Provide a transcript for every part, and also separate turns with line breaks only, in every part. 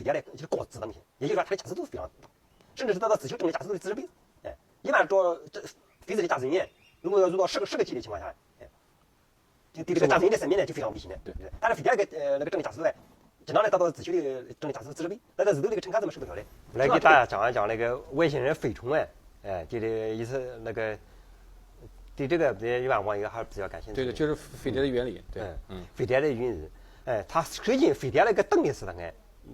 沸点的就是高自动性，也就是说它的加速度非常大，甚至是达到自求正的加速度的40倍。一般做这飞机的驾驶人员，如果要遇到10个机的情况下，就对这个驾驶员的生命呢就非常危险的。对，但是飞碟那个正的加速度呢，经常能达到自求的正的加速度40倍，那在日头那个乘客怎么受得了的？来给大家讲一讲那个外星人飞虫就这意思那个。对这个一般网友还是比较感兴趣。
对的，就是飞碟的原理。对，
飞碟的原理，它实际飞碟那个动力系统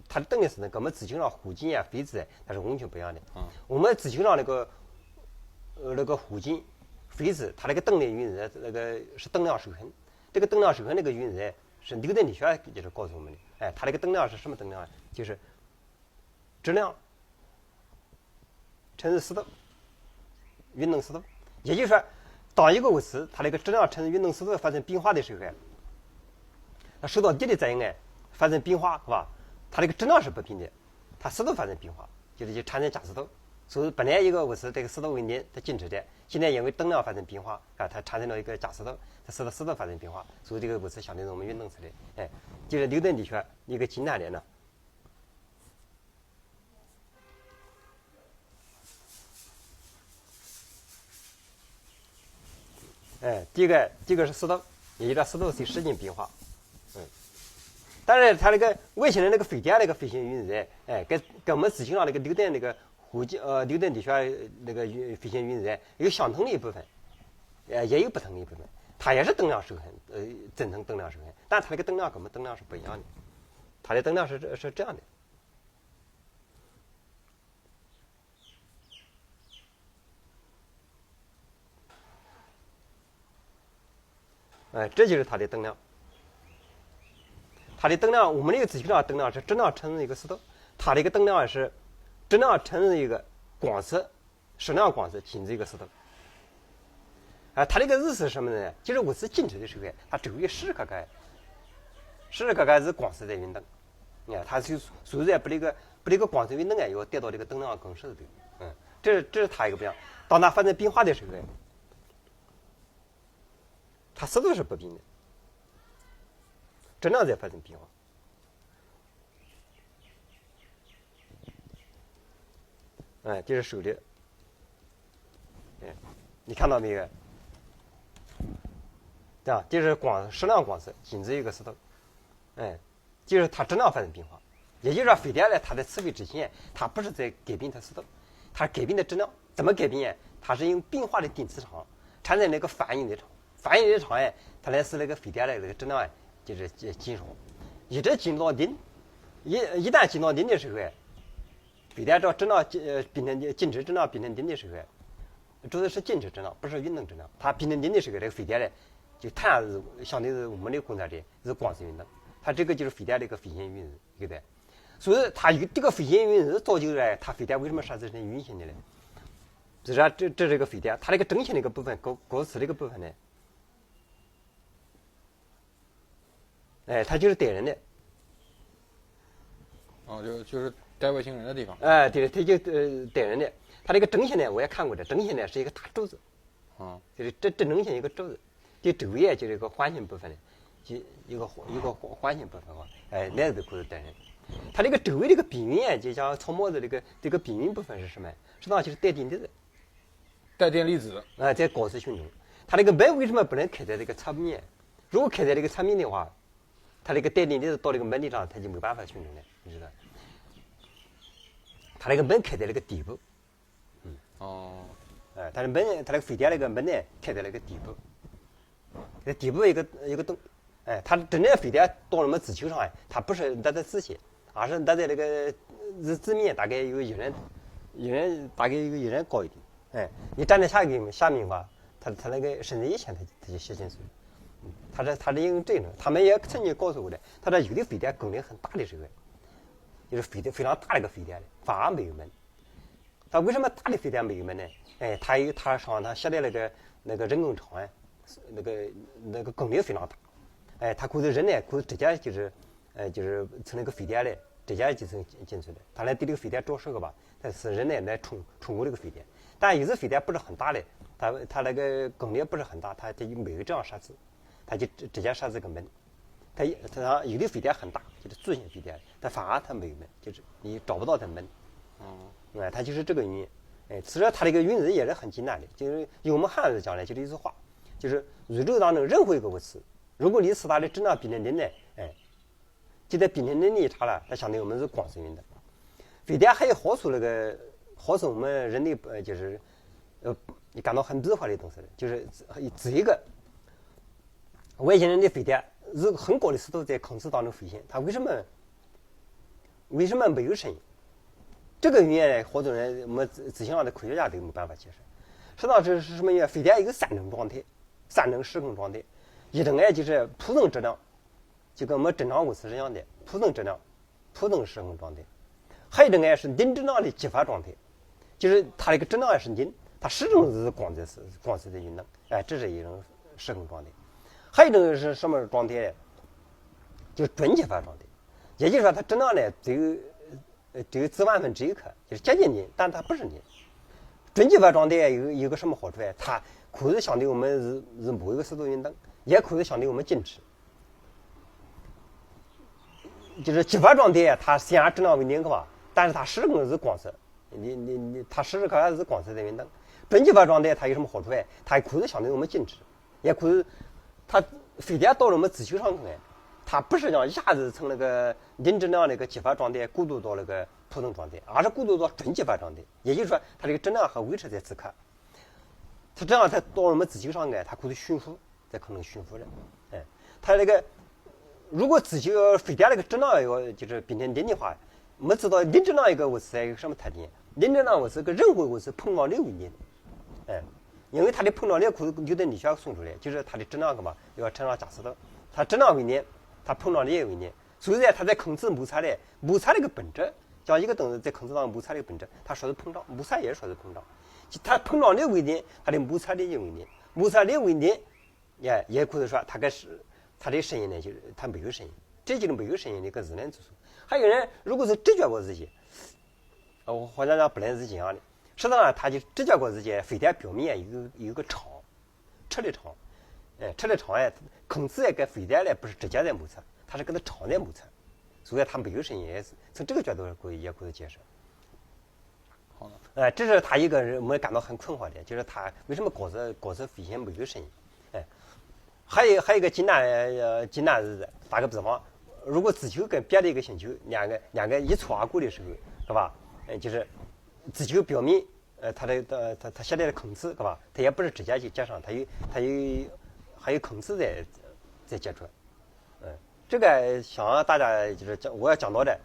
它的动力系统跟我们地球上火箭飞子它是完全不一样的。我们地球上那个火箭飞子，它那个动力原理那个是动量守恒。这个动量守恒那个原理是牛顿力学就是告诉我们的。它那个动量是什么动量？就是质量乘以4度运动速度，也就是说。当一个物质它那个质量乘运动速度发生变化的时候，它受到力的作用发生变化，是吧？它那个质量是不变的，它速度发生变化，就产生加速度。所以本来一个物质这个速度稳定它静止的，现在因为动量发生变化它产生了一个加速度，它使得速度发生变化，所以这个物质相对于我们运动起来，就是牛顿力学一个经典的呢。第一个是速度，也就是速度随时间变化，但是它那个外星人那个飞碟那个飞行原理，跟我们地球上那个牛顿那个牛顿力学那个飞行原理有相同的一部分，也有不同的一部分，它也是动量守恒，增程动量守恒，但它那个动量跟我们动量是不一样的，它的动量是这样的。这就是它的动量。它的动量，我们那个地球上动量是质量乘以一个速度，它的一个动量是质量乘以一个光速，矢量光速乘以一个速度。它这个意思是什么呢？就是物质静止的时候，它周围时时刻刻是光速在运动。你看，它就随着把这个光速运动要得到这个动量公式的。这是它一个不一样。当它发生变化的时候，它速度是不变的，质量在发生变化。这是手的，你看到没有？对吧？这是矢量光速仅只一个速度，就是它质量发生变化。也就是说，飞碟呢，它的起飞之前，它不是在改变它速度，它改变的质量。怎么改变？它是用变化的电磁场产生那个反应的场。反应的场它来使那个飞碟的那个质量就是减少，一直进到零，一旦进到零的时候，飞碟这质量变成静止质量变成零的时候，主要是静止质量，不是运动质量。它变成零的时候，这个飞碟呢就太阳相对于我们的观察者是光速运动，它这个就是飞碟的一个飞行原理，对不对？所以它有这个飞行原理造就了它飞碟为什么设置成圆形的呢？就是说这是一个飞碟，它那个正形的一个部分高磁的一个部分呢。它就是逮人的。
就是逮外星人的地方。
对，它就逮人的。它这个正形呢，我也看过的，正形呢是一个大柱子。就是这正形一个柱子，就周围就是一个环形部分的，就一个环形部分那个可以逮人。它这个周围这个边缘，就像草帽子这个边缘部分是什么？实际上就是带电粒子。
带电粒子。
在高速运动。它这个门为什么不能开在这个侧面？如果开在这个侧面的话，它这个带电粒子到这个门里上，它就没办法运动了，你知道？它那个门开在那个底部，它的门，它那个飞碟那个门呢，开在那个底部，在底部一个洞，它真正飞碟到我们地球上它不是搭在地下，而是搭在那个地面，大概有一人大概有一人高一点，你站在下面吧，它那个身子一陷，它就陷进去了。他是用这种，他们也曾经告诉我的，他说有的飞碟功率很大的时候，就是飞碟非常大的一个飞碟反而没有门。他为什么大的飞碟没有门呢？它上它下的那个人工场那个功率非常大，它可以人呢可以直接就是从那个飞碟来直接就进去的，它来对这个飞碟着手吧，但是人呢来冲过这个飞碟，但有的飞碟不是很大的，它那个功率不是很大，它就没有这样设置。它就直接设置个门，它有的飞碟很大，就是柱形飞碟，但反而它没有门，就是你找不到它门。它就是这个原因。其实它这个原理也是很简单的，就是用我们汉字讲呢，就是一句话，就是宇宙当中任何一个物质，如果你使它的质量比例零呢，就在比例零的一刹那，它相当于我们是光速运动。飞碟还有好处好处我们人类就是你感到很bizarre的东西，就是这一个外星人的飞碟是很高的速度在空气当中飞行，它为什么没有声音？这个原因呢，好多人我们自行上的科学家都没办法解释。实际上是什么原因？飞碟一个三种状态，三种时空状态。一种呢就是普通质量，就跟我们正常物质是一样的，普通质量、普通时空状态。还有一种呢是零质量的激发状态，就是它这个质量是零，它始终是光子的运动，这是一种时空状态。还有一种是什么状态呢？就是准激发状态，也就是说它质量呢只有1万分之一克，就是接近零，但它不是零。准激发状态有个什么好处呢？它可以相对我们是某一个速度运动，也可以相对我们静止。就是激发状态，它虽然质量为零，但是它始终是光色，它时时刻刻是光色在运动。准激发状态它有什么好处呢？它可以相对我们静止，也可以它飞碟到了我们地球上来，它不是讲一下子从那个零质量那个激发状态过渡到那个普通状态，而是过渡到准激发状态。也就是说，它这个质量还维持在此刻。它这样它到我们地球上来，它可以悬浮，在空中悬浮着。它那个如果地球飞碟那个质量要就是变成零的话，我们知道零质量一个物质有什么特点？零质量物质跟任何物质碰撞力为零。因为它的碰撞力可以牛顿力学算出来，就是它的质量要乘上假设的，它质量为零，它碰撞力也为零。所以呢，它在控制摩擦的一个本质，讲一个东西在控制当中摩擦的一个本质，它说是膨胀，摩擦也说是膨胀。它碰撞力为零，它的摩擦力也为零，摩擦力为零，也可以说它的声音呢，就是它没有声音，这就是没有声音的一个自然之处。还有人如果是直觉过自己，我好像不能是这样的。实际上，他就直觉过自己飞碟表面有个场，车的场，车的场空气跟飞碟呢不是直接在摩擦，它是跟它场在摩擦，所以它没有声音，也是从这个角度也可以解释。
好的，
这是他一个人我们感到很困惑的，就是他为什么高速飞行没有声音？还有一个简单是打个比方，如果地球跟别的一个星球两个一触而过的时候，是吧？就是地球表面，它现在的空气，是吧？它也不是直接去接上，还有空气在接触。这个想让大家就是我要讲到的，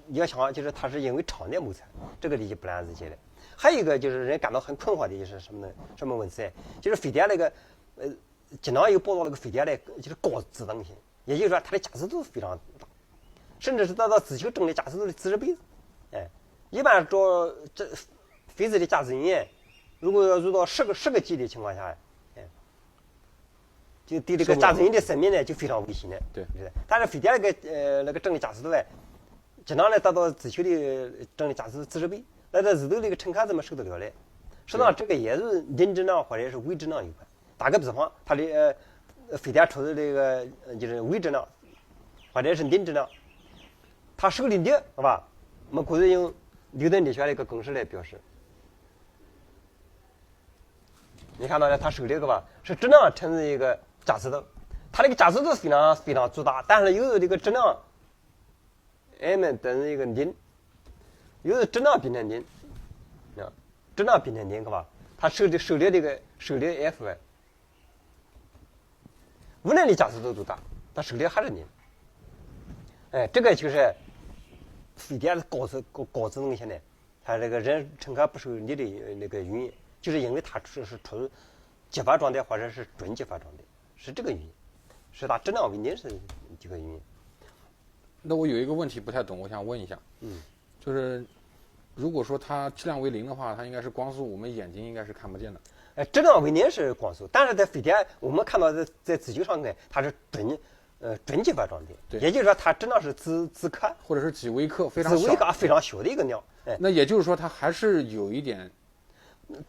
你要想就是它是因为场在摩擦，这个理解不难理解的。还有一个就是人感到很困惑的就是什么问题呢？就是飞碟那个经常有报道那个飞碟的就是高自动性，也就是说它的加速度非常大，甚至是达到地球整个加速度的40倍。一般照这飞机的驾驶人员，如果要遇到10个 G 的情况下，就对这个驾驶员的生命呢就非常危险的。
对，
但是飞碟那个整个加速度经常达到地球的整个加速度40倍，那在日头那个乘客怎么受得了嘞？实际上这个也是零质量或者是微质量有关。打个比方，它的飞碟出的这个就是微质量或者是零质量，它受的力，是吧？我们可以用牛顿力学的一个公式来表示。你看到了，它受这个吧，是质量乘以一个加速度，它这个加速度非常非常巨大，但是由于这个质量 m 等于一个零，由于质量变成零，质量变成零，是吧？它受的F， 无论你加速度多大，它受的还是零。这个就是飞碟的高自动性呢，它这个人乘客不受力的那个原因，就是因为它是处于激发状态或者是准激发状态，是这个原因，是它质量为零是这个原因。
那我有一个问题不太懂，我想问一下，就是如果说它质量为零的话，它应该是光速，我们眼睛应该是看不见的。
质量为零是光速，但是在飞碟我们看到在地球上呢，它是准激发状态，也就是说它质量是自克
或者是几微克，非常
小的一个量。
那也就是说它还是有一点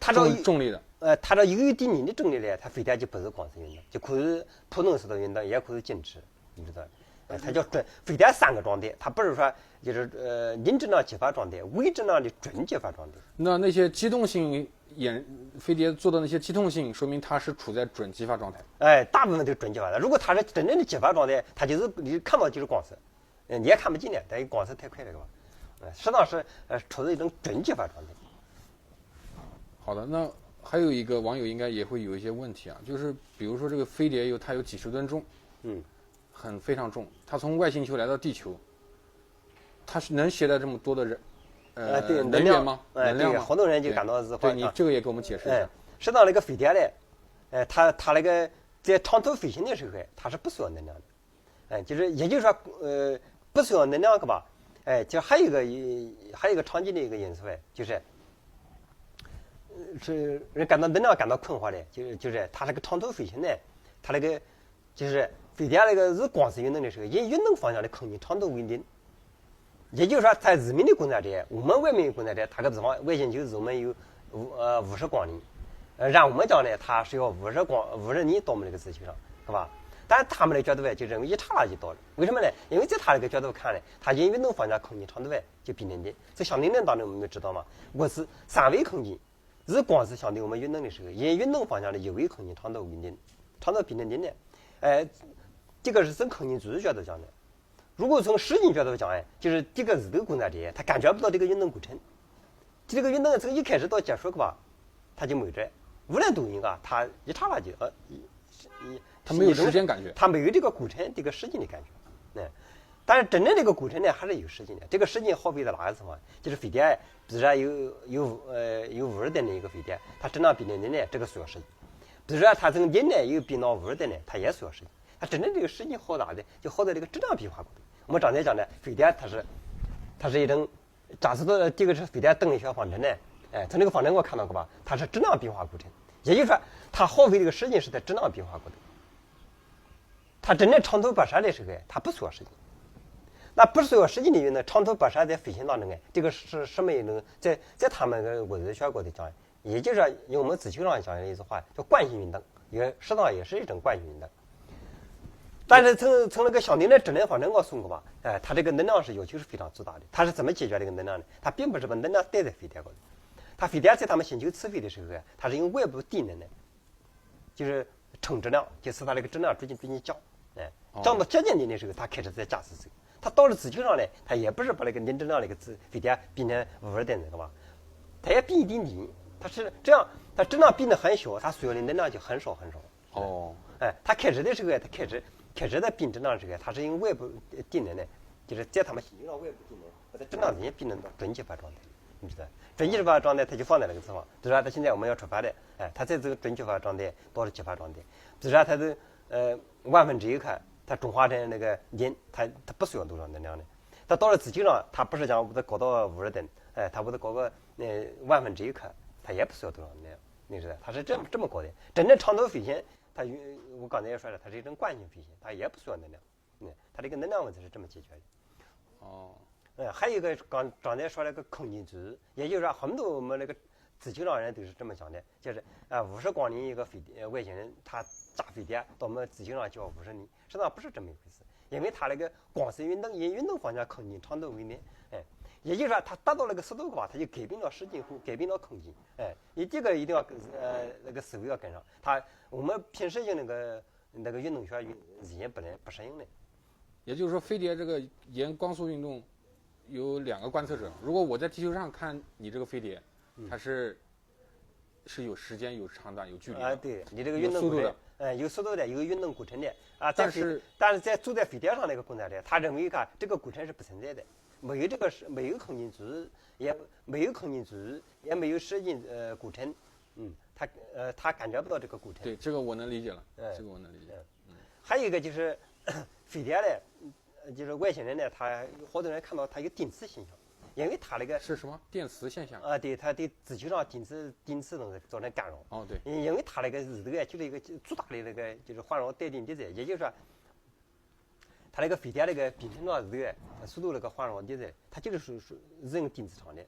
它
重力的。
它这有一定的重力呢，它飞碟就不是光速运动，就可以普通速度运动，也可以静止，你知道？它叫准飞碟3个装点，它不是说就是零质量激发装点、微质量的准激发装点。
那些机动性飞碟做的那些机动性，说明它是处在准激发状态。
大部分都是准激发的。如果它是真正的激发状态，它就是你看到就是光色，你也看不进来，但是光色太快了，是吧？实际上是处在一种准激发状态。
好的，那还有一个网友应该也会有一些问题啊，就是比如说这个飞碟它有几十吨重，非常重，它从外星球来到地球，它是能携带这么多的能源吗？能量吗？
好多人就感到是
对你这个也给我们解释一下。
实际上那个飞碟呢，它那个在长途飞行的时候，它是不需要能量的，就是也就是说，不需要能量，是吧？就还有一个常见的一个因素，就是是人感到能量感到困惑的，就是它那个长途飞行呢，它那个就是飞碟那个是光速运动的时候，因运动方向的空间长度稳定。也就是说，在日面的观察者，我们外面的观察者，它个地方外星球我们有50光年，让我们讲呢，它是要50年到我们这个地球上，是吧？但是他们的角度就认为一刹那就到了。为什么呢？因为在他这个角度看呢，它因运动方向空间长度就比零点。在相对论当中，我们都知道嘛，我是3维空间，日光是相对我们运动的时候，因运动方向的1维空间长度稳定，长度比零点的。这个是从空间主义角度讲的。如果从实际角度讲，就是这个日头观察者，他感觉不到这个运动过程。这个运动从一开始到结束，吧，他就没着。无论多远啊，他一刹那就
他没有时间感觉，
他没有这个过程这个时间的感觉。但是真正这个过程呢，还是有时间的。这个时间好比在哪个地方？就是飞碟，比如说有50吨的一个飞碟，它质量比零呢，这个需要时间。比如说它从零呢有比那50吨呢，它也需要时间。它真正这个时间好大的，就好在这个质量变化过程。我们刚才讲的飞碟，它是一种，假设的这个是飞碟动力学方程呢，从这个方程我看到过吧，它是质量变化过程，也就是说，它耗费这个时间是在质量变化过程。它真正长途跋涉的时候，它不需要时间。那不需要时间的运动，长途跋涉在飞行当中，这个是什么一种？在他们的物理学角度讲，也就是说用我们地球上讲的一句话叫惯性运动，实际上也是一种惯性运动。但是从那个相对论质量方程我说过吧，它这个能量是要求是非常巨大的。它是怎么解决这个能量呢？它并不是把能量带在飞碟高头，它飞碟在他们星球起飞的时候，它是用外部低能的，就是充质量，就是它这个质量逐渐降，降到接近零的时候，它开始在加速走。它到了地球上呢，它也不是把那个零质量那个飞碟变成50吨那个吧，它也变一点点，它是这样，它质量变得很小，它需要的能量就很少很少。它开始的时候，它开始在变质量的时候，它是用外部低能的，就是在他们星球上外部低能，把它质量直接变成到准激发状态，你知道？准激发状态它就放在那个地方，比如说它现在我们要出发的，它在这个准激发状态到了激发状态，比如说它是1/1000克，它转化成那个磷，它不需要多少能量的。它到了地球上，它不是讲把它搞到50吨，它把它搞个1/1000克，它也不需要多少能量，你知道？它是这么搞的。真正长途飞行，我刚才也说了，它是一种惯性飞行，它也不需要能量。它这个能量问题是这么解决的。还有一个刚才说那个空间主义，也就是说很多我们那个地球上人都是这么讲的，就是50光年一个外星人他炸飞碟到我们地球上就要50年，实际上不是这么一回事，因为它那个光速运动因运动方向空间长度为零，也就是说它达到那个速度的话，它就改变了时间和改变了空间，你这个一定要那个思维要跟上，我们平时用那个运动学语言不适应的。
也就是说，飞碟这个沿光速运动有2个观测者。如果我在地球上看你这个飞碟，它是有时间、有长短、有距离的。
对，你这个运动
速度
的，有速度的，有运动过程的
但是
在坐在飞碟上那个观察者，他认为这个过程是不存在的，没有空间主义，也没有空间主义，也没有时间过程，他感觉不到这个过程。
对，这个我能理解了。这个我能理解。
还有一个就是飞碟呢，就是外星人呢，好多人看到它有电磁现象，因为它那个
是什么电磁现象
对，它对地球上电磁东西造成干扰。
对，
因为它那个日头就是一个巨大的那个就是环绕带电粒子，也就是说，它那个飞碟那个变成了日头速度那个环绕粒子，它就是用电磁场的。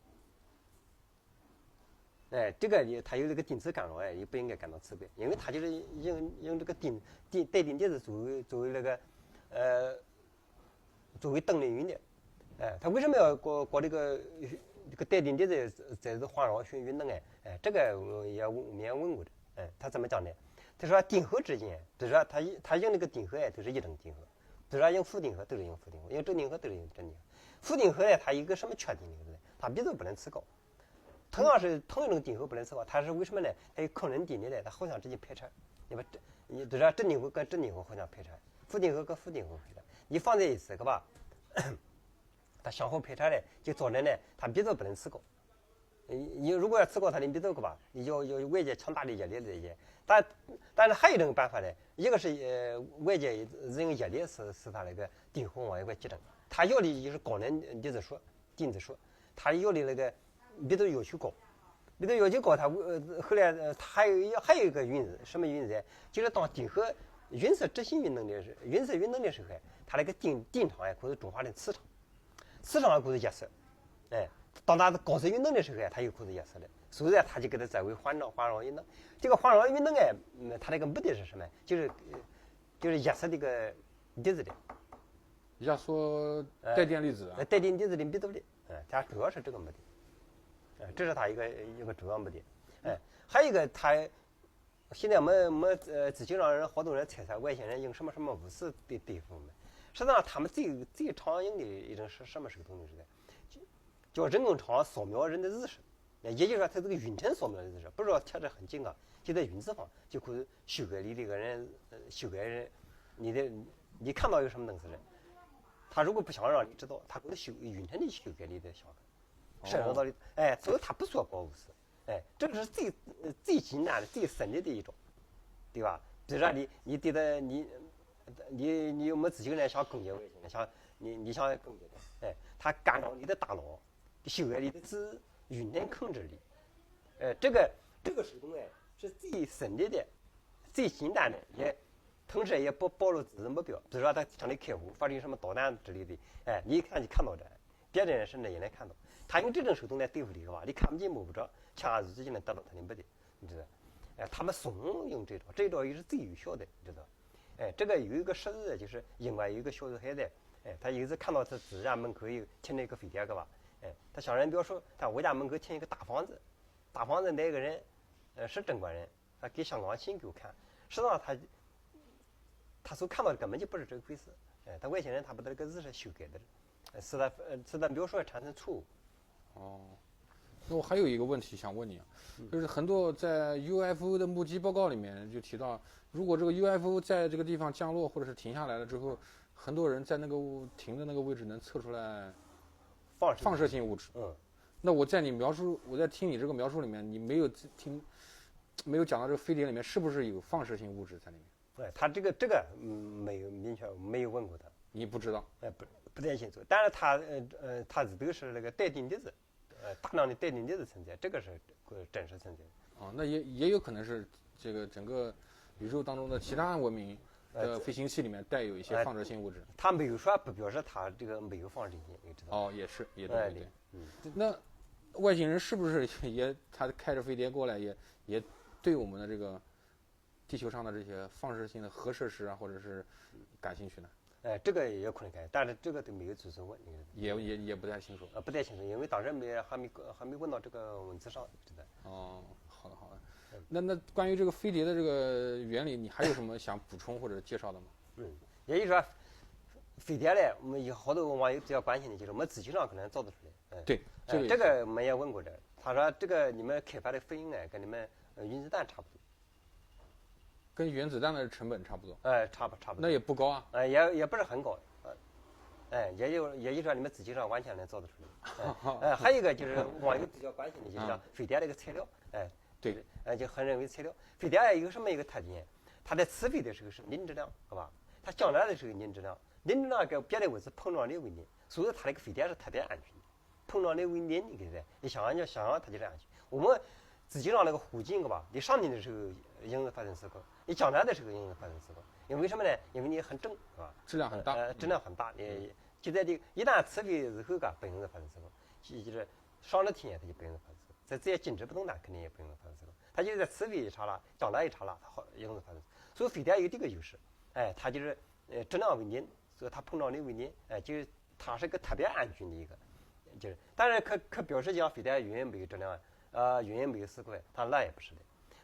这个它有这个电磁干扰，也不应该感到奇怪，因为它就是用这个带电粒子作为那个作为动力源的。它为什么要搞这个带电粒子在这环绕旋运动？这个我们也问过的。他怎么讲呢？他说电荷之间，就是说他用那个电荷都是一种电荷，就是说用负电荷都是用负电荷，用正电荷都是用正电荷。负电荷呢，它有一个什么缺点呢？它密度不能刺高。同样是同一种电荷不能刺高，它是为什么呢？它有抗能电力呢，它互相之间排斥。你就是说正电荷跟正电荷互相排斥，负电荷跟负电荷排斥。你放在一起，对吧？它相互排斥呢，就造成呢，它密度不能刺高。你如果要刺高它的密度，对吧？你要外界强大的压力来些。但是还有一种办法呢，一个是外界用压力使它那个电荷往一块集中，它要的就是高能电子束、电子束，它要的那个密度要求高，密度要求高，它后来它还有一个原则，什么原则？就是当电荷匀速执行运动的时候，它那个电场或者转化成磁场，磁场或者压缩，当它高速运动的时候，它有可能压缩的，所以呢，它就给它作为环绕运动。这个环绕运动它那个目的是什么？就是压缩这个粒子的，
压缩带电粒子，
带电粒子的密度的，它主要是这个目的，这是它一个主要目的。还有一个，它现在我们仔细让人好多人猜测外星人用什么物质对付我们，实际上他们最常用的一种是什么手段呢？叫人工场扫描人的意识，也就是说，它这个远程扫描的意识，不是说贴得很近啊，就在云地方就可以修改你这个人，修改人，你看到有什么东西呢？他如果不想让你知道，他可以远程的修改你的想法，渗入到你，所以他不需要搞物事，这个是最简单的、最省力的一种，对吧？比如说你对着你有没有自己人想攻击外星人，想你想攻击他，他干扰你的大脑。修改你的远程控制力，这个手段是最省力的、最简单的，也同时也不暴露自己目标。比如说他向你开火，发生什么导弹之类的，你一看就看到这，别人甚至也能看到。他用这种手段来对付你的话，你看不见摸不着，轻而易举就能达到他的目的，你知道？他们怂用这招也是最有效的，你知道？这个有一个实例，就是英国有一个小女孩子，他有一次看到他自己家门口有停了一个飞碟，个吧？他向人表述，他我家门口停一个大房子，大房子那个人，是中国人，他给香港信给我看，实际上他所看到的根本就不是这个回事，他外星人他把这个字是修改的，使他描述产生错误。
哦，那我还有一个问题想问你啊，就是很多在 UFO 的目击报告里面就提到，如果这个 UFO 在这个地方降落或者是停下来了之后，很多人在那个停的那个位置能测出来。放射性物质。那我在听你这个描述里面，你没有讲到这个飞碟里面是不是有放射性物质在里面？
他这个没有明确没有问过他，
你不知道？
不太清楚。但是它都是那个带电粒子，大量的带电粒子存在，这个是真实存在的。
那也有可能是这个整个宇宙当中的其他文明。飞行器里面带有一些放射性物质，
他没有说不表示他这个没有放射性，你知道？
也是，也对。那外星人是不是他开着飞碟过来，也对我们的这个地球上的这些放射性的核设施啊，或者是感兴趣呢？
这个也有可能看，但是这个都没有仔细问，
也不太清楚。
不太清楚，因为当时还没问到这个文字上，知道？
好的。那关于这个飞碟的这个原理，你还有什么想补充或者介绍的吗？
也就是说，飞碟呢，我们有好多网友比较关心的就是我们自己上可能造得出来。
对，
这个我们也问过这，他说这个你们开发的费用跟你们原子弹差不多。
跟原子弹的成本差不多。
差不多。
那也不高啊。
也不是很高。也就是说你们自己上完全能造得出来。还有一个就是网友比较关心的就是飞碟这个材料。
对。
就很认为材料。飞碟有什么一个特点？它在起飞的时候是零质量，好吧？它降落的时候零质量，零质量跟别的物质碰撞力为零，所以它那个飞碟是特别安全的。碰撞力为零，你想想它就是安全。我们自己上那个火箭，吧？你上天的时候应该发生事故，你降落的时候应该发生事故。因为什么呢？因为你很重，是吧？
质量很大。
质量很大。就在这一旦起飞之后，不容易发生事故。就是上了天，它就不容易发生事故。在这些静止不动弹肯定也不容易发生事故。它就是在起飞一刹那，降落一刹那，它好容易发生。所以飞碟有这个优势，它就是质量为零，所以它碰撞的威力，就是它是个特别安全的一个，就是当然可表示讲飞碟永远没有质量，永远没有死过，它那也不是的。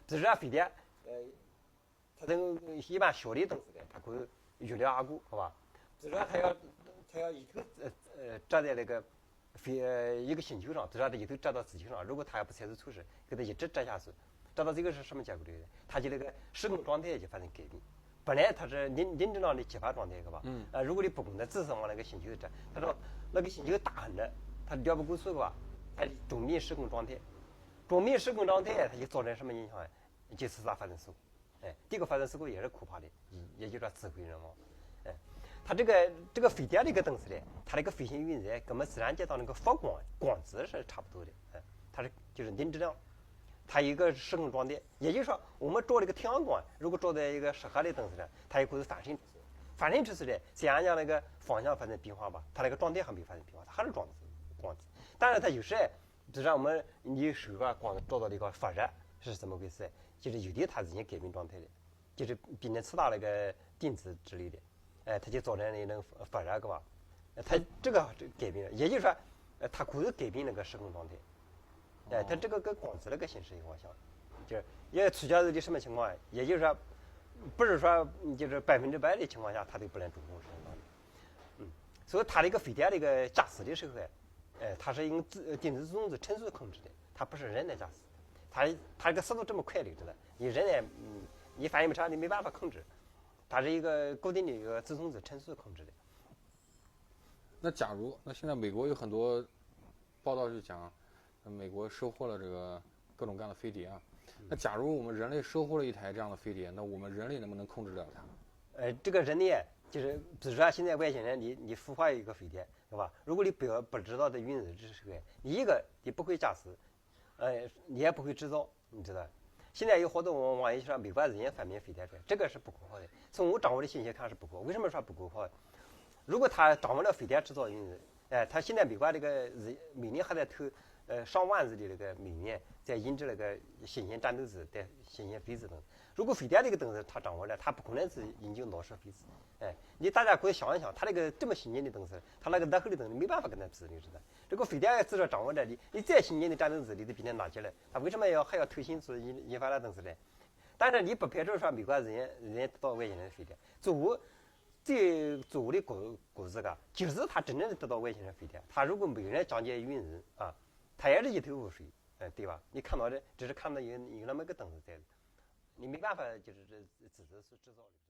只是说飞碟，它这个一般小的东西呢，它可以预料而过，好吧？只是说它要一头扎在那个一个星球上，只是它一头扎到地球上，如果它要不采取措施，给它一直扎下去，扎到这个是什么结果呢？它就那个失控状态就发生改变。本来它是零质量的激发状态，是吧？如果你不供它自身往那个星球扎，它说那个星球大很着，它撩不过去，是吧？它中密失控状态，中密失控状态它就造成什么影响？就是它发生事故。这个发生事故也是可怕的，也就是说智慧人亡。它这个飞碟这个东西呢，它这个飞行运载跟我们自然界当那个发光子是差不多的，它是就是零质量，它一个失控状态，也就是说我们照这个太阳光，如果照在一个适合的东西上，它也可以反射出去，反射出去呢，虽然讲那个方向发生变化吧，它那个状态还没发生变化，它还是光子，但是它有时就让我们你手上光照到那个发热是怎么回事？就是有的它已经改变状态了，就是比那次大那个电子之类的。它就造成那种发热，个吧？它这个改变了，也就是说，它可以改变那个失控状态。它这个跟光子那个形式有点像，就是也出现的什么情况？也就是说，不是说就是100%的情况下，它都不能主动升的。所以它这个飞碟这个驾驶的时候，它是用电子自动程序控制的，它不是人来驾驶。它这个速度这么快的，知道？你人呢，你反应不上，你没办法控制。它是一个固定的一个自动程序控制的。
那假如现在美国有很多报道就讲，美国收获了这个各种各样的飞碟啊。那假如我们人类收获了一台这样的飞碟，那我们人类能不能控制了它？
这个人呢，就是比如说现在外星人你孵化一个飞碟，对吧？如果你不知道的运载知识，你不会驾驶，你也不会制造，你知道。现在有好多网页上美国人也发明飞碟出来，这个是不可靠的。从我掌握的信息看是不可靠。为什么说不可靠？如果他掌握了飞碟制造运载，他现在美国这个每年还在投上万亿的这个美元在研制那个新型战斗机的新型飞机等。如果飞碟这个东西他掌握了，他不可能是研究老式飞机。你大家可以想一想，他这个这么先进的东西，他那个日后的东西没办法跟他比，你知道？这个飞碟至少掌握着你再先进的战斗机，你都比他拿起来，他为什么还要投心思研发那东西呢？但是你不排除说美国人得到外星人飞碟，作为的故事个，就是他真正的得到外星人飞碟，他如果没有人讲解运营啊，他也是一头雾水，对吧？你看到的只是看到有那么个东西在，你没办法就是指责是制造的。